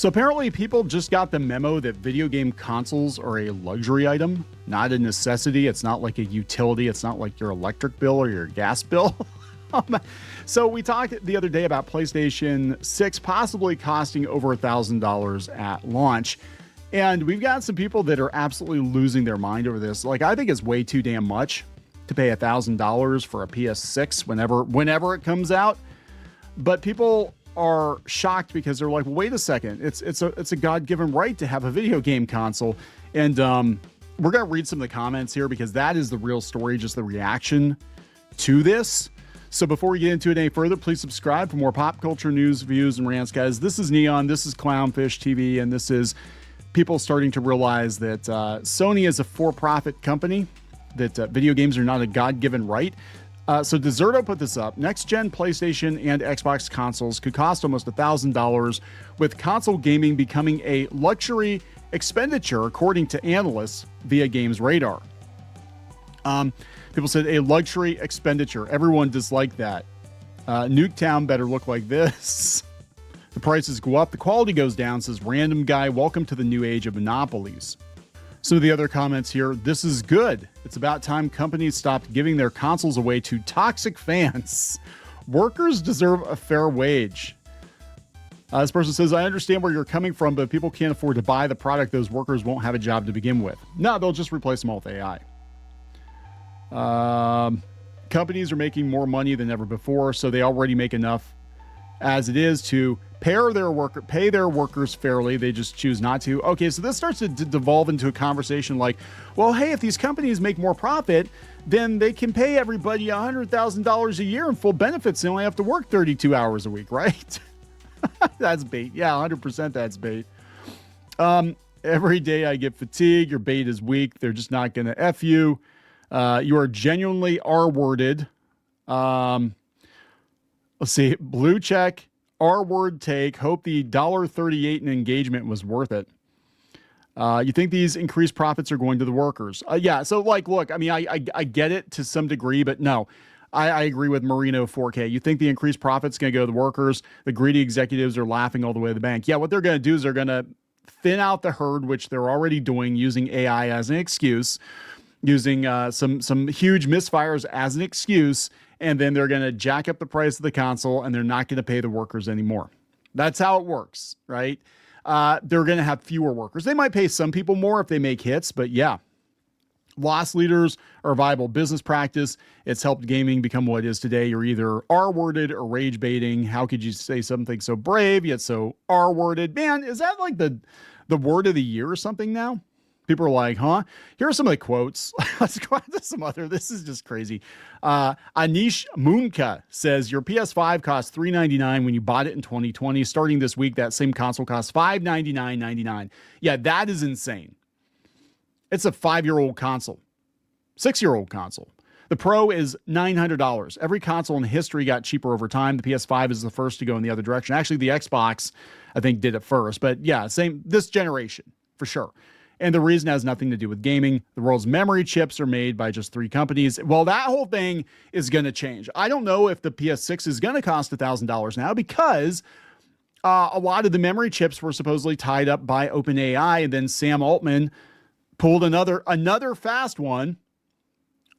So apparently people just got the memo that video game consoles are a luxury item, not a necessity. It's not like a utility. It's not like your electric bill or your gas bill. So we talked the other day about PlayStation 6 possibly costing over $1,000 at launch. And we've got some people that are absolutely losing their mind over this. Like, I think it's way too damn much to pay $1,000 for a PS6 whenever it comes out. But people are shocked because they're like, well, wait a second, it's a God-given right to have a video game console. And we're gonna read some of the comments here because that is the real story, just the reaction to this. So before we get into it any further, please subscribe for more pop culture news, views, and rants, guys. This is Kneon, this is CLOWNFISH TV, and this is people starting to realize that Sony is a for-profit company, that video games are not a God-given right. So Deserto put this up. Next-gen PlayStation and Xbox consoles could cost almost $1,000, with console gaming becoming a luxury expenditure, according to analysts via Games Radar. People said a luxury expenditure. Everyone disliked that. Nuketown better look like this. The prices go up, the quality goes down, says random guy. Welcome to the new age of monopolies. Some of the other comments here. This is good. It's about time companies stopped giving their consoles away to toxic fans. Workers deserve a fair wage. This person says, I understand where you're coming from, but if people can't afford to buy the product, those workers won't have a job to begin with. No, they'll just replace them all with AI. Companies are making more money than ever before, so they already make enough as it is to pay their workers fairly. They just choose not to. Okay, so this starts to devolve into a conversation like, well, hey, if these companies make more profit, then they can pay everybody $100,000 a year in full benefits. They only have to work 32 hours a week, right? That's bait. Yeah, 100% that's bait. Every day I get fatigued. Your bait is weak. They're just not going to F you. You are genuinely R-worded. Let's see. Blue check. R-word take. Hope the $1.38 in engagement was worth it. You think these increased profits are going to the workers? Yeah. So like, look, I mean, I get it to some degree, but no, I agree with Marino 4K. You think the increased profits going to go to the workers? The greedy executives are laughing all the way to the bank. Yeah. What they're going to do is they're going to thin out the herd, which they're already doing, using AI as an excuse, using some huge misfires as an excuse. And then they're going to jack up the price of the console and they're not going to pay the workers anymore. That's how it works, right? They're going to have fewer workers. They might pay some people more if they make hits, but yeah. Loss leaders are a viable business practice. It's helped gaming become what it is today. You're either R-worded or rage baiting. How could you say something so brave yet so R-worded? Man, is that like the word of the year or something now? People are like, huh? Here are some of the quotes. Let's go on to some other. This is just crazy. Anish Munka says, your PS5 cost $399 when you bought it in 2020. Starting this week, that same console costs $599.99. Yeah, that is insane. It's a 5-year-old console. 6-year-old console. The Pro is $900. Every console in history got cheaper over time. The PS5 is the first to go in the other direction. Actually, the Xbox, I think, did it first. But yeah, same this generation, for sure. And the reason has nothing to do with gaming. The world's memory chips are made by just 3 companies. Well, that whole thing is going to change. I don't know if the PS6 is going to cost $1,000 now because a lot of the memory chips were supposedly tied up by OpenAI, and then Sam Altman pulled another fast one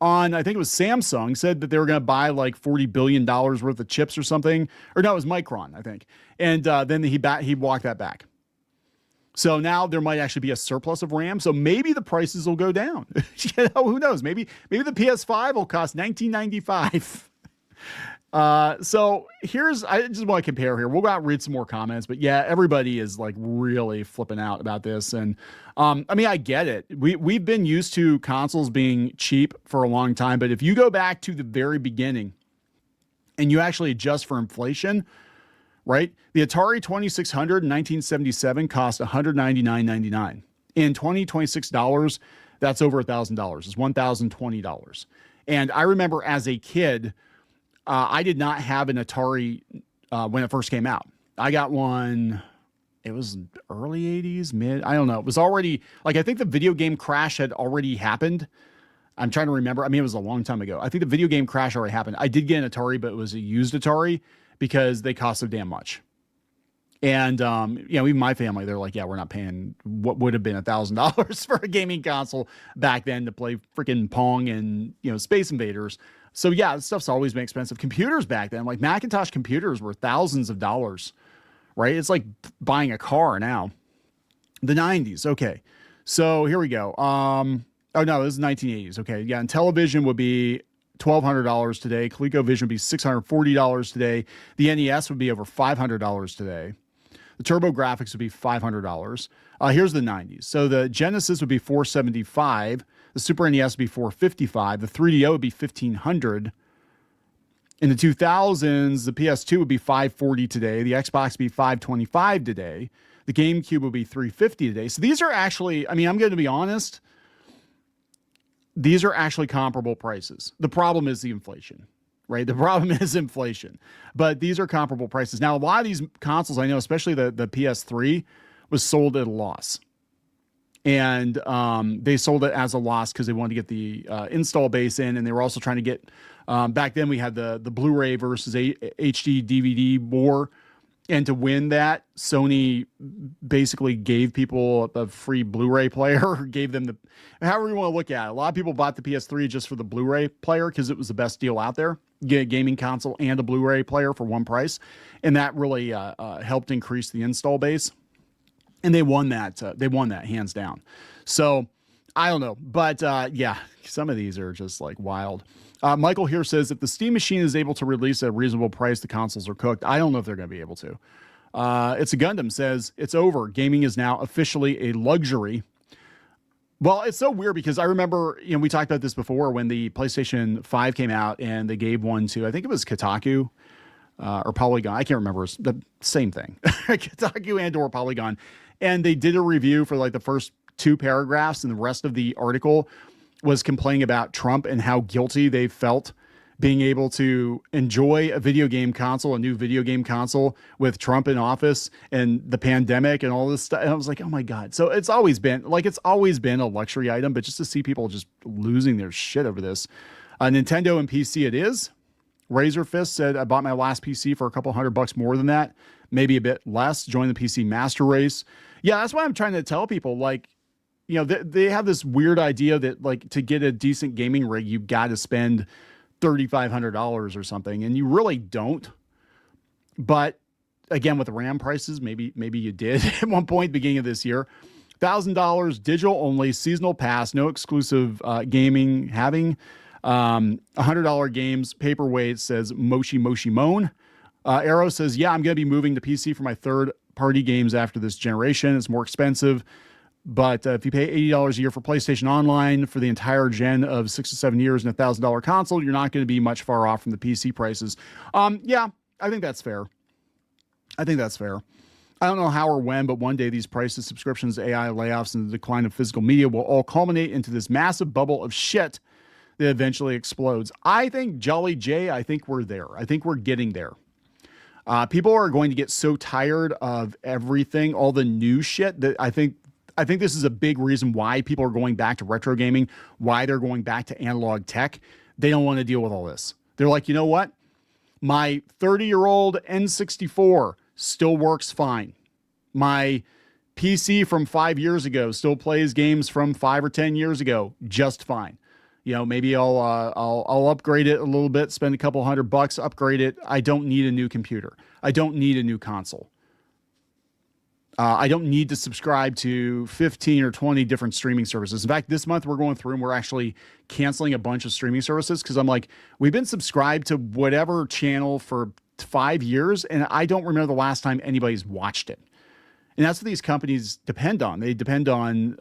on, I think it was Samsung, said that they were going to buy like $40 billion worth of chips or something. Or no, it was Micron, I think. And then he walked that back. So now there might actually be a surplus of RAM. So maybe the prices will go down. Who knows? Maybe the PS5 will cost $19.95. So I just want to compare here. We'll go out and read some more comments, but yeah, everybody is like really flipping out about this. And, I mean, I get it. We've been used to consoles being cheap for a long time, but if you go back to the very beginning and you actually adjust for inflation, right? The Atari 2600 in 1977 cost $199.99. In 2026 dollars, that's over $1,000. It's $1,020. And I remember as a kid, I did not have an Atari when it first came out. I got one, it was early 80s, I don't know. It was already, like, I think the video game crash had already happened. I'm trying to remember. I mean, it was a long time ago. I think the video game crash already happened. I did get an Atari, but it was a used Atari because they cost so damn much. And, even my family, they're like, yeah, we're not paying what would have been $1,000 for a gaming console back then to play freaking Pong and, Space Invaders. So yeah, this stuff's always been expensive. Computers back then, like Macintosh computers were thousands of dollars, right? It's like buying a car now. The 90s. Okay. So here we go. Oh no, this is 1980s. Okay. Yeah. And television would be $1,200 today. ColecoVision would be $640 today. The NES would be over $500 today. The TurboGrafx would be $500. Here's the 90s. So the Genesis would be $475. The Super NES would be $455. The 3DO would be $1,500. In the 2000s, the PS2 would be $540 today. The Xbox would be $525 today. The GameCube would be $350 today. So these are actually, I'm going to be honest, these are actually comparable prices. The problem is the inflation, right? The problem is inflation. But these are comparable prices. Now, a lot of these consoles, I know, especially the PS3, was sold at a loss. And they sold it as a loss because they wanted to get the install base in. And they were also trying to get, back then we had the Blu-ray versus HD DVD war. And to win that, Sony basically gave people a free Blu-ray player, gave them however you want to look at it. A lot of people bought the PS3 just for the Blu-ray player because it was the best deal out there. Get a gaming console and a Blu-ray player for one price. And that really helped increase the install base. And they won that. They won that hands down. So I don't know. But yeah, some of these are just like wild. Michael here says, if the Steam machine is able to release at a reasonable price, the consoles are cooked. I don't know if they're going to be able to. It's a Gundam says, it's over. Gaming is now officially a luxury. Well, it's so weird because I remember, we talked about this before when the PlayStation 5 came out and they gave one to, I think it was Kotaku or Polygon. I can't remember. It's the same thing. Kotaku and or Polygon. And they did a review for like the first 2 paragraphs, and the rest of the article was complaining about Trump and how guilty they felt being able to enjoy a video game console, a new video game console with Trump in office and the pandemic and all this stuff. And I was like, oh my God. So it's always been a luxury item, but just to see people just losing their shit over this. Nintendo and PC it is. Razor Fist said, I bought my last PC for a couple $100 more than that, maybe a bit less. Join the PC master race. Yeah, that's why I'm trying to tell people, like, they have this weird idea that like to get a decent gaming rig, you've got to spend $3,500 or something. And you really don't. But again, with the RAM prices, maybe you did at one point, beginning of this year. $1,000 digital only, seasonal pass, no exclusive gaming, having $100 games, paperweight, says Moshi Moshi Moan. Arrow says, yeah, I'm going to be moving to PC for my third party games after this generation. It's more expensive. But if you pay $80 a year for PlayStation Online for the entire gen of 6 to 7 years and $1,000 console, you're not going to be much far off from the PC prices. Yeah, I think that's fair. I don't know how or when, but one day these prices, subscriptions, AI layoffs, and the decline of physical media will all culminate into this massive bubble of shit that eventually explodes. I think, Jolly J, I think we're there. I think we're getting there. People are going to get so tired of everything, all the new shit, that I think this is a big reason why people are going back to retro gaming, why they're going back to analog tech. They don't want to deal with all this. They're like, you know what? My 30-year-old N64 still works fine. My PC from 5 years ago still plays games from 5 or 10 years ago just fine. Maybe I'll upgrade it a little bit, spend a couple $100, upgrade it. I don't need a new computer. I don't need a new console. I don't need to subscribe to 15 or 20 different streaming services. In fact, this month we're going through and we're actually canceling a bunch of streaming services because I'm like, we've been subscribed to whatever channel for 5 years, and I don't remember the last time anybody's watched it. And that's what these companies depend on. They depend on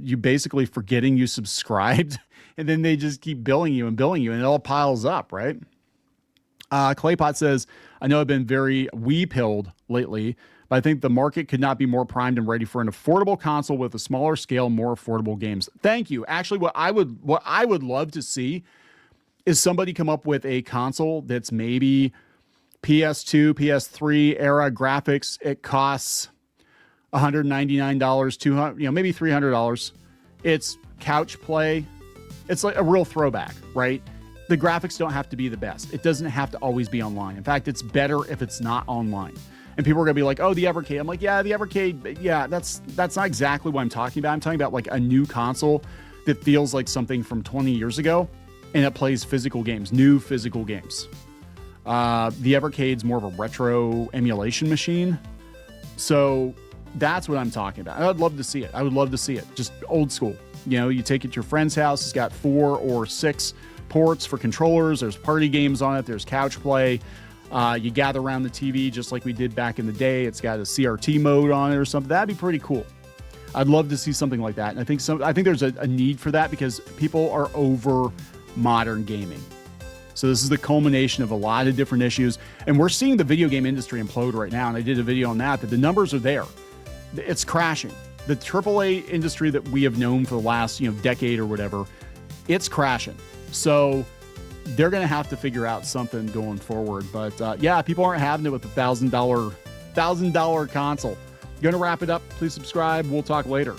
you basically forgetting you subscribed, and then they just keep billing you, and it all piles up, right? Claypot says, I know I've been very wee-pilled lately, but I think the market could not be more primed and ready for an affordable console with a smaller scale, more affordable games. Thank you. Actually, what I would love to see is somebody come up with a console that's maybe PS2, PS3 era graphics. It costs $199, $200, maybe $300. It's couch play. It's like a real throwback, right? The graphics don't have to be the best. It doesn't have to always be online. In fact, it's better if it's not online. And people are going to be like, oh, the Evercade. I'm like, yeah, the Evercade. Yeah, that's not exactly what I'm talking about. I'm talking about like a new console that feels like something from 20 years ago, and it plays physical games, new physical games. The Evercade's more of a retro emulation machine. So that's what I'm talking about. I'd love to see it. I would love to see it. Just old school. You know, you take it to your friend's house. It's got 4 or 6 ports for controllers. There's party games on it. There's couch play. You gather around the TV just like we did back in the day. It's got a CRT mode on it or something. That'd be pretty cool. I'd love to see something like that. And I think there's a need for that because people are over modern gaming. So this is the culmination of a lot of different issues. And we're seeing the video game industry implode right now. And I did a video on that the numbers are there. It's crashing. The AAA industry that we have known for the last, decade or whatever, it's crashing. So they're going to have to figure out something going forward. But yeah, people aren't having it with the $1,000 console. Going to wrap it up. Please subscribe. We'll talk later.